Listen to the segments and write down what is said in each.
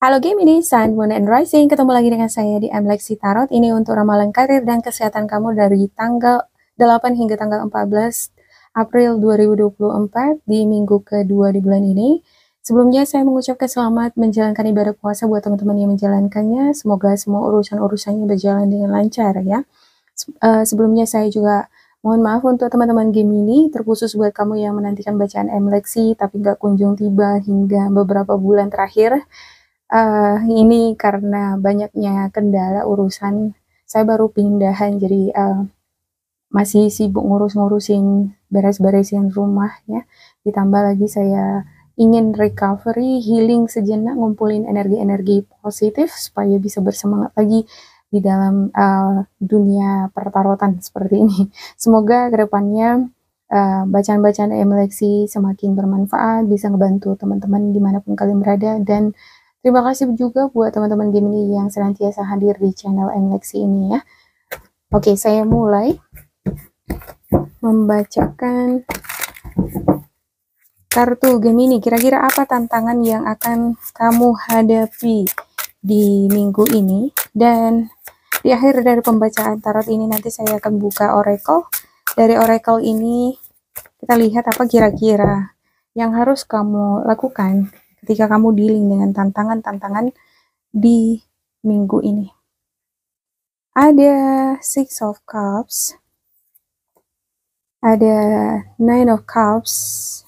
Halo Gemini, Sun, Moon, and Rising. Ketemu lagi dengan saya di Lexi Tarot. Ini untuk ramalan karir dan kesehatan kamu dari tanggal 8 hingga tanggal 14 April 2024 di minggu kedua di bulan ini. Sebelumnya saya mengucapkan selamat menjalankan ibadah puasa buat teman-teman yang menjalankannya. Semoga semua urusan-urusannya berjalan dengan lancar ya. Sebelumnya saya juga mohon maaf untuk teman-teman Gemini, terkhusus buat kamu yang menantikan bacaan Lexi tapi nggak kunjung tiba hingga beberapa bulan terakhir. Ini karena banyaknya kendala urusan, saya baru pindahan jadi masih sibuk ngurus-ngurusin beres-beresin rumah ya. Ditambah lagi saya ingin recovery, healing sejenak, ngumpulin energi-energi positif supaya bisa bersemangat lagi di dalam dunia pertarotan seperti ini. Semoga kedepannya bacaan-bacaan Lexi semakin bermanfaat, bisa ngebantu teman-teman dimanapun kalian berada, dan terima kasih juga buat teman-teman Gemini yang senantiasa hadir di channel Lexi ini ya. Oke, saya mulai membacakan kartu Gemini. Kira-kira apa tantangan yang akan kamu hadapi di minggu ini? Dan di akhir dari pembacaan tarot ini nanti saya akan buka oracle. Dari oracle ini kita lihat apa kira-kira yang harus kamu lakukan ketika kamu dealing dengan tantangan-tantangan di minggu ini. Ada Six of Cups, ada Nine of Cups,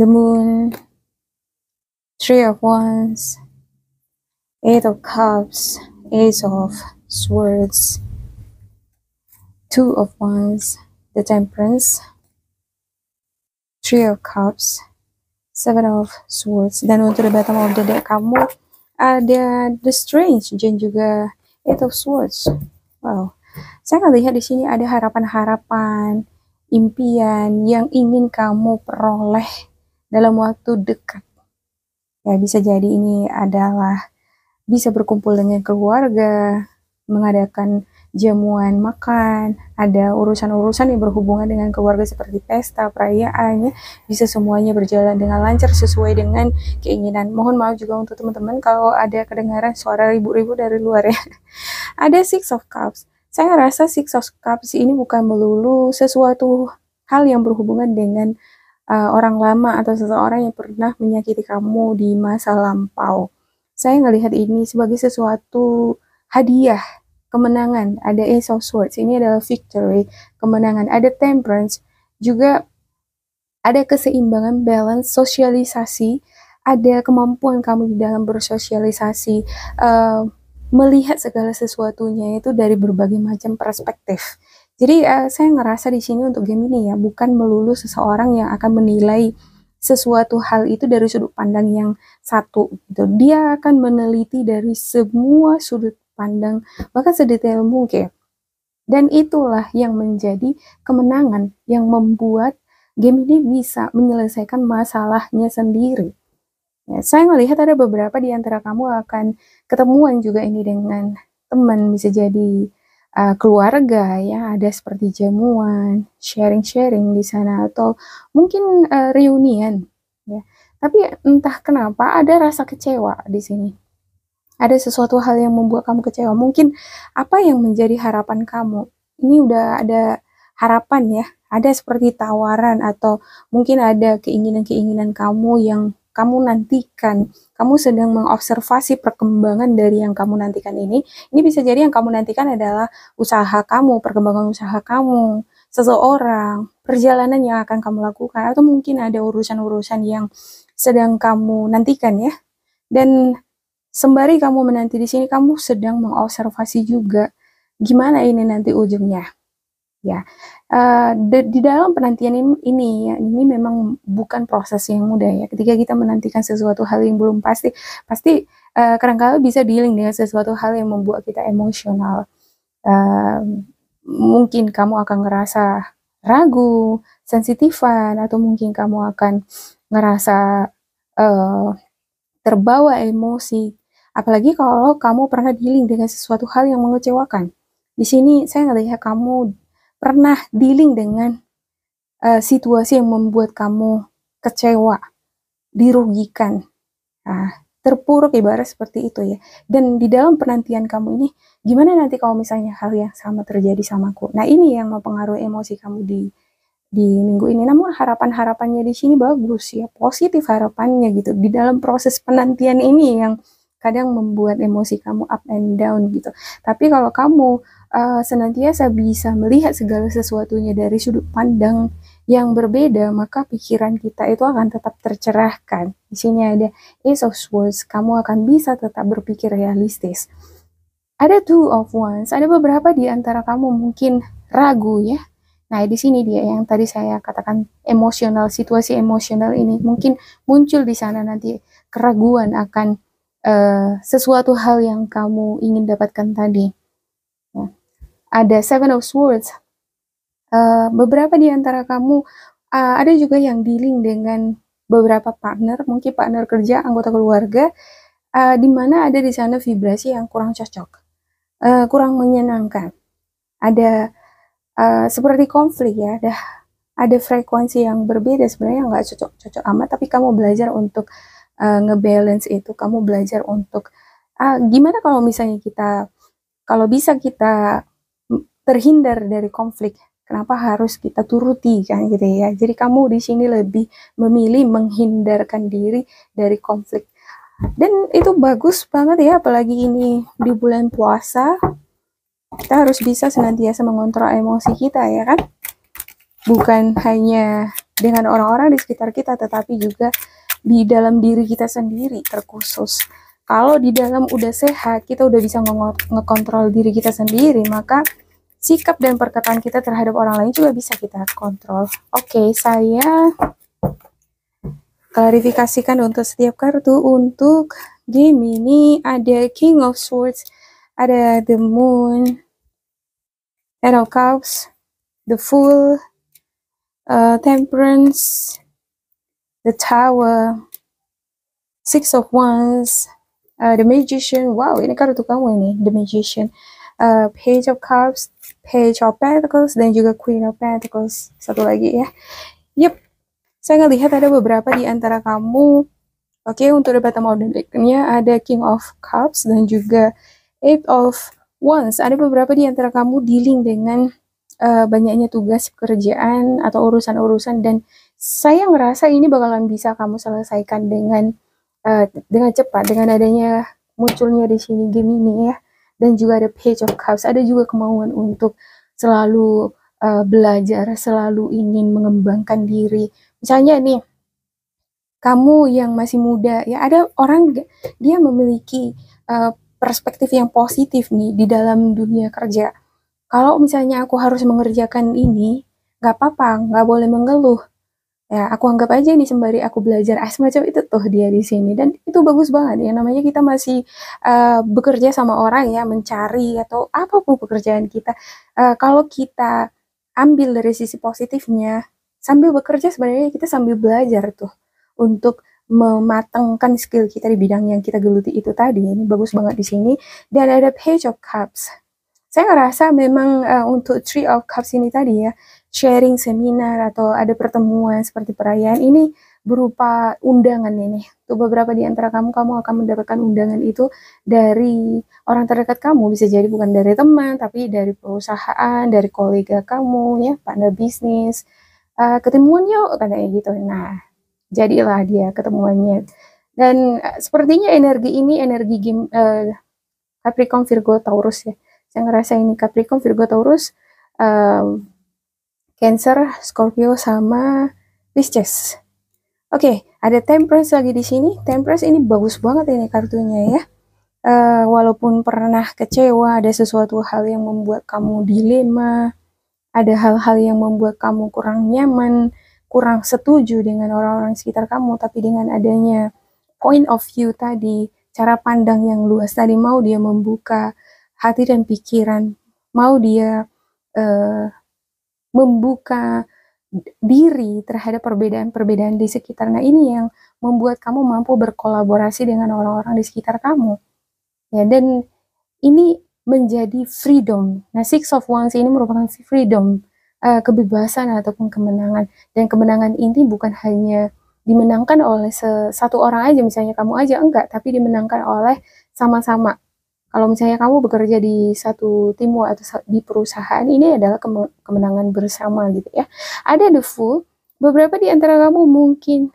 the Moon, Three of Wands, Eight of Cups, Ace of Swords, Two of Wands, the Temperance, Three of Cups, Seven of Swords, dan untuk the bottom of the deck kamu ada The Strange dan juga Eight of Swords. Wow, saya lihat di sini ada harapan-harapan, impian yang ingin kamu peroleh dalam waktu dekat. Ya, bisa jadi ini adalah bisa berkumpul dengan keluarga, mengadakan jamuan makan, ada urusan-urusan yang berhubungan dengan keluarga seperti pesta, perayaan, ya. Bisa semuanya berjalan dengan lancar sesuai dengan keinginan. Mohon maaf juga untuk teman-teman kalau ada kedengaran suara ribu-ribu dari luar ya. Ada Six of Cups. Saya rasa Six of Cups ini bukan melulu sesuatu hal yang berhubungan dengan orang lama atau seseorang yang pernah menyakiti kamu di masa lampau. Saya ngelihat ini sebagai sesuatu hadiah, kemenangan. Ada Ace of Swords, ini adalah victory, kemenangan. Ada Temperance, juga ada keseimbangan, balance, sosialisasi, ada kemampuan kamu di dalam bersosialisasi, melihat segala sesuatunya itu dari berbagai macam perspektif. Jadi saya ngerasa di sini untuk Gemini ya, bukan melulu seseorang yang akan menilai sesuatu hal itu dari sudut pandang yang satu gitu. Dia akan meneliti dari semua sudut pandang, bahkan sedetail mungkin. Dan itulah yang menjadi kemenangan yang membuat Gemini bisa menyelesaikan masalahnya sendiri. Ya, saya melihat ada beberapa di antara kamu akan ketemuan juga ini dengan teman, bisa jadi keluarga ya, ada seperti jamuan, sharing-sharing di sana, atau mungkin reunian ya. Tapi entah kenapa ada rasa kecewa di sini. Ada sesuatu hal yang membuat kamu kecewa. Mungkin apa yang menjadi harapan kamu? Ini udah ada harapan ya, ada seperti tawaran atau mungkin ada keinginan-keinginan kamu yang kamu nantikan. Kamu sedang mengobservasi perkembangan dari yang kamu nantikan ini. Ini bisa jadi yang kamu nantikan adalah usaha kamu, perkembangan usaha kamu, seseorang, perjalanan yang akan kamu lakukan, atau mungkin ada urusan-urusan yang sedang kamu nantikan ya. Dan sembari kamu menanti di sini, kamu sedang mengobservasi juga gimana ini nanti ujungnya. Ya, di dalam penantian ini ya, ini memang bukan proses yang mudah ya. Ketika kita menantikan sesuatu hal yang belum pasti, kadang-kadang bisa dealing dengan sesuatu hal yang membuat kita emosional. Mungkin kamu akan ngerasa ragu, sensitifan, atau mungkin kamu akan ngerasa terbawa emosi. Apalagi kalau kamu pernah dealing dengan sesuatu hal yang mengecewakan. Di sini saya ngelihat kamu pernah dealing dengan situasi yang membuat kamu kecewa, dirugikan. Nah, terpuruk, ibarat seperti itu ya. Dan di dalam penantian kamu ini, gimana nanti kalau misalnya hal yang sama terjadi samaku? Nah, ini yang mempengaruhi emosi kamu di minggu ini. Namun harapan-harapannya di sini bagus ya, positif harapannya gitu. Di dalam proses penantian ini yang kadang membuat emosi kamu up and down gitu. Tapi kalau kamu senantiasa bisa melihat segala sesuatunya dari sudut pandang yang berbeda, maka pikiran kita itu akan tetap tercerahkan. Di sini ada Ace of Swords, kamu akan bisa tetap berpikir realistis. Ada Two of Wands, ada beberapa di antara kamu mungkin ragu ya. Nah, di sini dia yang tadi saya katakan emosional, situasi emosional ini mungkin muncul di sana nanti keraguan akan sesuatu hal yang kamu ingin dapatkan tadi. Ya. Ada Seven of Swords. Beberapa di antara kamu ada juga yang dealing dengan beberapa partner, mungkin partner kerja, anggota keluarga, di mana ada di sana vibrasi yang kurang cocok, kurang menyenangkan. Ada seperti konflik ya, ada frekuensi yang berbeda sebenarnya nggak cocok-cocok amat, tapi kamu belajar untuk ngebalance itu, kamu belajar untuk gimana kalau misalnya kalau bisa kita terhindar dari konflik, kenapa harus kita turuti kan gitu ya. Jadi kamu di sini lebih memilih menghindarkan diri dari konflik. Dan itu bagus banget ya, apalagi ini di bulan puasa. Kita harus bisa senantiasa mengontrol emosi kita ya kan. Bukan hanya dengan orang-orang di sekitar kita, tetapi juga di dalam diri kita sendiri terkhusus. Kalau di dalam udah sehat, kita udah bisa ngekontrol diri kita sendiri, maka sikap dan perkataan kita terhadap orang lain juga bisa kita kontrol. Oke, saya klarifikasikan untuk setiap kartu. Untuk game ini ada King of Swords, ada The Moon, Ten of Cups, The Fool, Temperance, The Tower, Six of Wands, The Magician. Wow, ini kartu kamu ini, The Magician. Page of Cups, Page of Pentacles, dan juga Queen of Pentacles. Satu lagi ya. Yep, saya ngelihat ada beberapa di antara kamu. Oke, untuk debat modern decknya ada King of Cups dan juga Eight of Wands. Ada beberapa di antara kamu dealing dengan banyaknya tugas pekerjaan atau urusan-urusan, dan saya ngerasa ini bakalan bisa kamu selesaikan dengan cepat dengan adanya munculnya di sini game ini ya. Dan juga ada Page of Cups, ada juga kemauan untuk selalu belajar, selalu ingin mengembangkan diri. Misalnya nih, kamu yang masih muda, ya ada orang dia memiliki perspektif yang positif nih di dalam dunia kerja. Kalau misalnya aku harus mengerjakan ini, nggak apa-apa, nggak boleh mengeluh. Ya, aku anggap aja ini sembari aku belajar, semacam itu tuh dia di sini. Dan itu bagus banget ya, namanya kita masih bekerja sama orang ya, mencari atau apapun pekerjaan kita. Kalau kita ambil dari sisi positifnya, sambil bekerja sebenarnya kita sambil belajar tuh untuk mematangkan skill kita di bidang yang kita geluti itu tadi. Ini bagus banget di sini. Dan ada Page of Cups. Saya ngerasa memang untuk Three of Cups ini tadi ya, sharing seminar atau ada pertemuan seperti perayaan ini berupa undangan ini. Untuk beberapa di antara kamu akan mendapatkan undangan itu dari orang terdekat kamu. Bisa jadi bukan dari teman, tapi dari perusahaan, dari kolega kamu ya, partner bisnis. Ketemuan yuk, katanya gitu. Nah, jadilah dia ketemuannya. Dan sepertinya energi ini energi game Capricorn, Virgo, Taurus ya. Saya ngerasa ini Capricorn, Virgo, Taurus, Cancer, Scorpio, sama Pisces. Oke, ada Temperance lagi di sini. Temperance ini bagus banget ini kartunya ya. Walaupun pernah kecewa, ada sesuatu hal yang membuat kamu dilema, ada hal-hal yang membuat kamu kurang nyaman, kurang setuju dengan orang-orang sekitar kamu, tapi dengan adanya point of view tadi, cara pandang yang luas tadi, mau dia membuka hati dan pikiran, mau dia membuka diri terhadap perbedaan-perbedaan di sekitar. Nah, ini yang membuat kamu mampu berkolaborasi dengan orang-orang di sekitar kamu. Ya, dan ini menjadi freedom. Nah, Six of Wands ini merupakan freedom, kebebasan ataupun kemenangan. Dan kemenangan ini bukan hanya dimenangkan oleh satu orang aja, misalnya kamu aja enggak, tapi dimenangkan oleh sama-sama. Kalau misalnya kamu bekerja di satu tim atau di perusahaan, ini adalah kemenangan bersama gitu ya. Ada the Fool, beberapa di antara kamu mungkin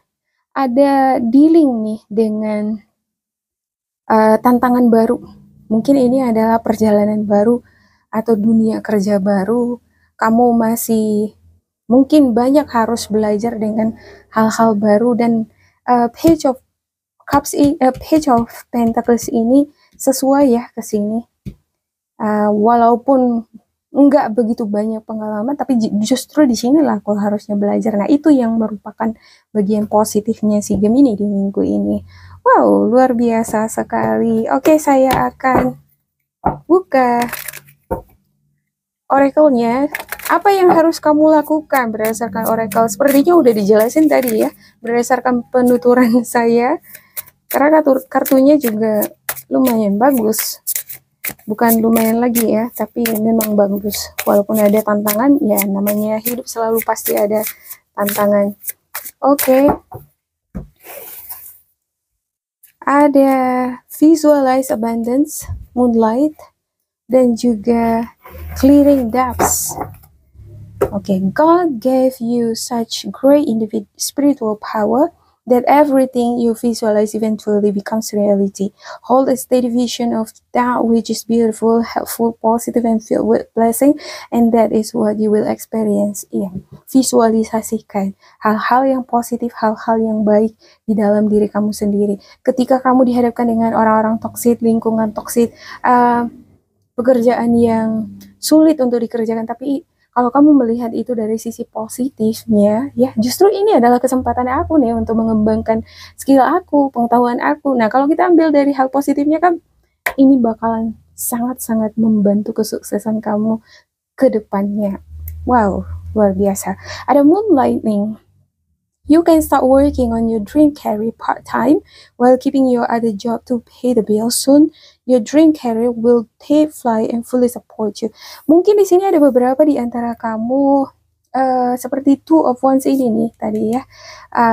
ada dealing nih dengan tantangan baru. Mungkin ini adalah perjalanan baru atau dunia kerja baru. Kamu masih mungkin banyak harus belajar dengan hal-hal baru, dan Page of Page of Pentacles ini sesuai ya ke sini. Walaupun nggak begitu banyak pengalaman, tapi justru di sinilah aku harusnya belajar. Nah, itu yang merupakan bagian positifnya si Gemini di minggu ini. Wow, luar biasa sekali. Oke, saya akan buka oracle-nya. Apa yang harus kamu lakukan berdasarkan oracle? Sepertinya udah dijelasin tadi ya, berdasarkan penuturan saya. Karena kartunya juga lumayan bagus. Bukan lumayan lagi ya, tapi memang bagus. Walaupun ada tantangan, ya namanya hidup selalu pasti ada tantangan. Oke. Ada visualize abundance, moonlight, dan juga clearing depths. Okay, God gave you such great spiritual power that everything you visualize eventually becomes reality. Hold a steady vision of that which is beautiful, helpful, positive, and filled with blessing, and that is what you will experience. Iya, visualisasikan hal-hal yang positif, hal-hal yang baik di dalam diri kamu sendiri. Ketika kamu dihadapkan dengan orang-orang toksik, lingkungan toksik, pekerjaan yang sulit untuk dikerjakan, tapi kalau kamu melihat itu dari sisi positifnya, ya justru ini adalah kesempatan aku nih untuk mengembangkan skill aku, pengetahuan aku. Nah, kalau kita ambil dari hal positifnya kan, ini bakalan sangat-sangat membantu kesuksesan kamu ke depannya. Wow, luar biasa. Ada moonlighting. You can start working on your dream career part-time while keeping your other job to pay the bills soon. Your dream career will take flight and fully support you. Mungkin di sini ada beberapa di antara kamu seperti Two of Wands ini nih tadi ya,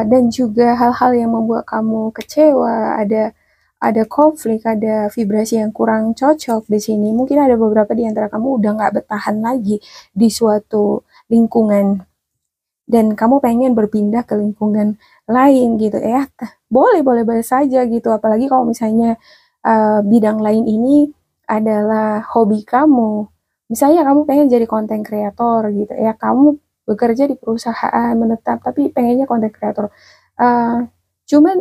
dan juga hal-hal yang membuat kamu kecewa, ada konflik, ada vibrasi yang kurang cocok di sini. Mungkin ada beberapa di antara kamu udah nggak bertahan lagi di suatu lingkungan, dan kamu pengen berpindah ke lingkungan lain gitu ya. Boleh saja gitu, apalagi kalau misalnya bidang lain ini adalah hobi kamu. Misalnya kamu pengen jadi konten kreator gitu ya, kamu bekerja di perusahaan menetap tapi pengennya konten kreator. Cuman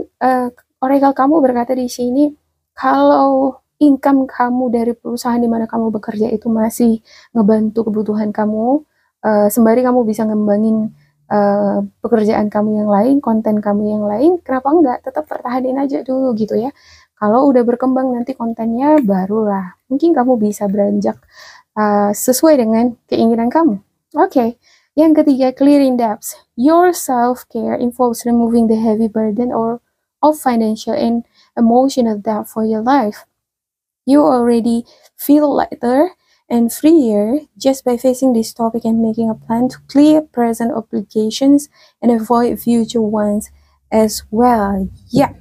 oracle kamu berkata di sini, kalau income kamu dari perusahaan di mana kamu bekerja itu masih ngebantu kebutuhan kamu, sembari kamu bisa ngembangin pekerjaan kamu yang lain, konten kamu yang lain, kenapa enggak? Tetap pertahanin aja dulu gitu ya. Kalau udah berkembang nanti kontennya, barulah mungkin kamu bisa beranjak sesuai dengan keinginan kamu. Oke. Yang ketiga, clearing debts. Your self-care involves removing the heavy burden of financial and emotional debt for your life. You already feel lighter and freer just by facing this topic and making a plan to clear present obligations and avoid future ones as well. Ya,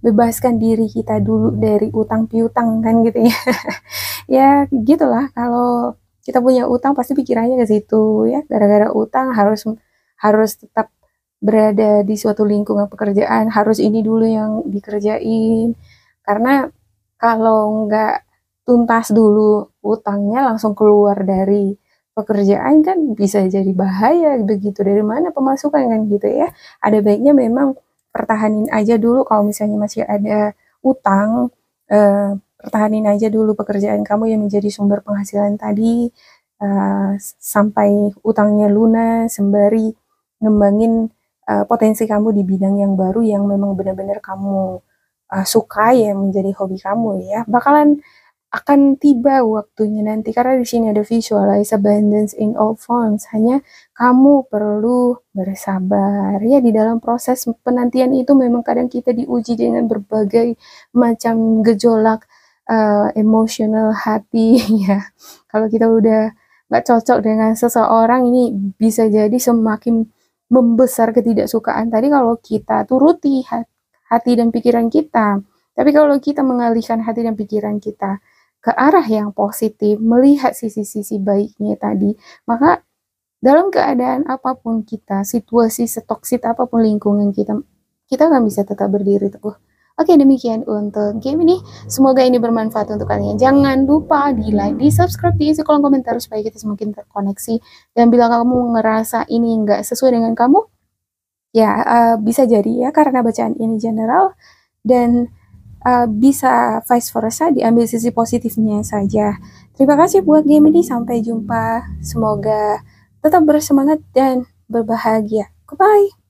bebaskan diri kita dulu dari utang piutang kan gitu ya. Ya gitulah, kalau kita punya utang pasti pikirannya ke situ ya. Gara-gara utang harus tetap berada di suatu lingkungan pekerjaan, harus ini dulu yang dikerjain. Karena kalau nggak tuntas dulu utangnya langsung keluar dari pekerjaan kan bisa jadi bahaya begitu. Dari mana pemasukan kan gitu ya. Ada baiknya memang pertahanin aja dulu kalau misalnya masih ada utang, pertahanin aja dulu pekerjaan kamu yang menjadi sumber penghasilan tadi, sampai utangnya lunas, sembari ngembangin potensi kamu di bidang yang baru yang memang benar-benar kamu suka, yang menjadi hobi kamu ya. Bakalan akan tiba waktunya nanti, karena di sini ada visualize abundance in all forms. Hanya kamu perlu bersabar ya. Di dalam proses penantian itu memang kadang kita diuji dengan berbagai macam gejolak emosional hati ya. Kalau kita udah nggak cocok dengan seseorang, ini bisa jadi semakin membesar ketidaksukaan tadi kalau kita turuti hati dan pikiran kita. Tapi kalau kita mengalihkan hati dan pikiran kita ke arah yang positif, melihat sisi-sisi baiknya tadi, maka dalam keadaan apapun kita, situasi setoksit apapun lingkungan kita, kita nggak bisa tetap berdiri teguh. Oke, demikian untuk game ini. Semoga ini bermanfaat untuk kalian. Jangan lupa di like, di subscribe, diisi kolom komentar supaya kita semakin terkoneksi. Dan bila kamu ngerasa ini nggak sesuai dengan kamu, ya bisa jadi ya karena bacaan ini general dan bisa vice versa, diambil sisi positifnya saja. Terima kasih buat game ini. Sampai jumpa. Semoga tetap bersemangat dan berbahagia. Goodbye.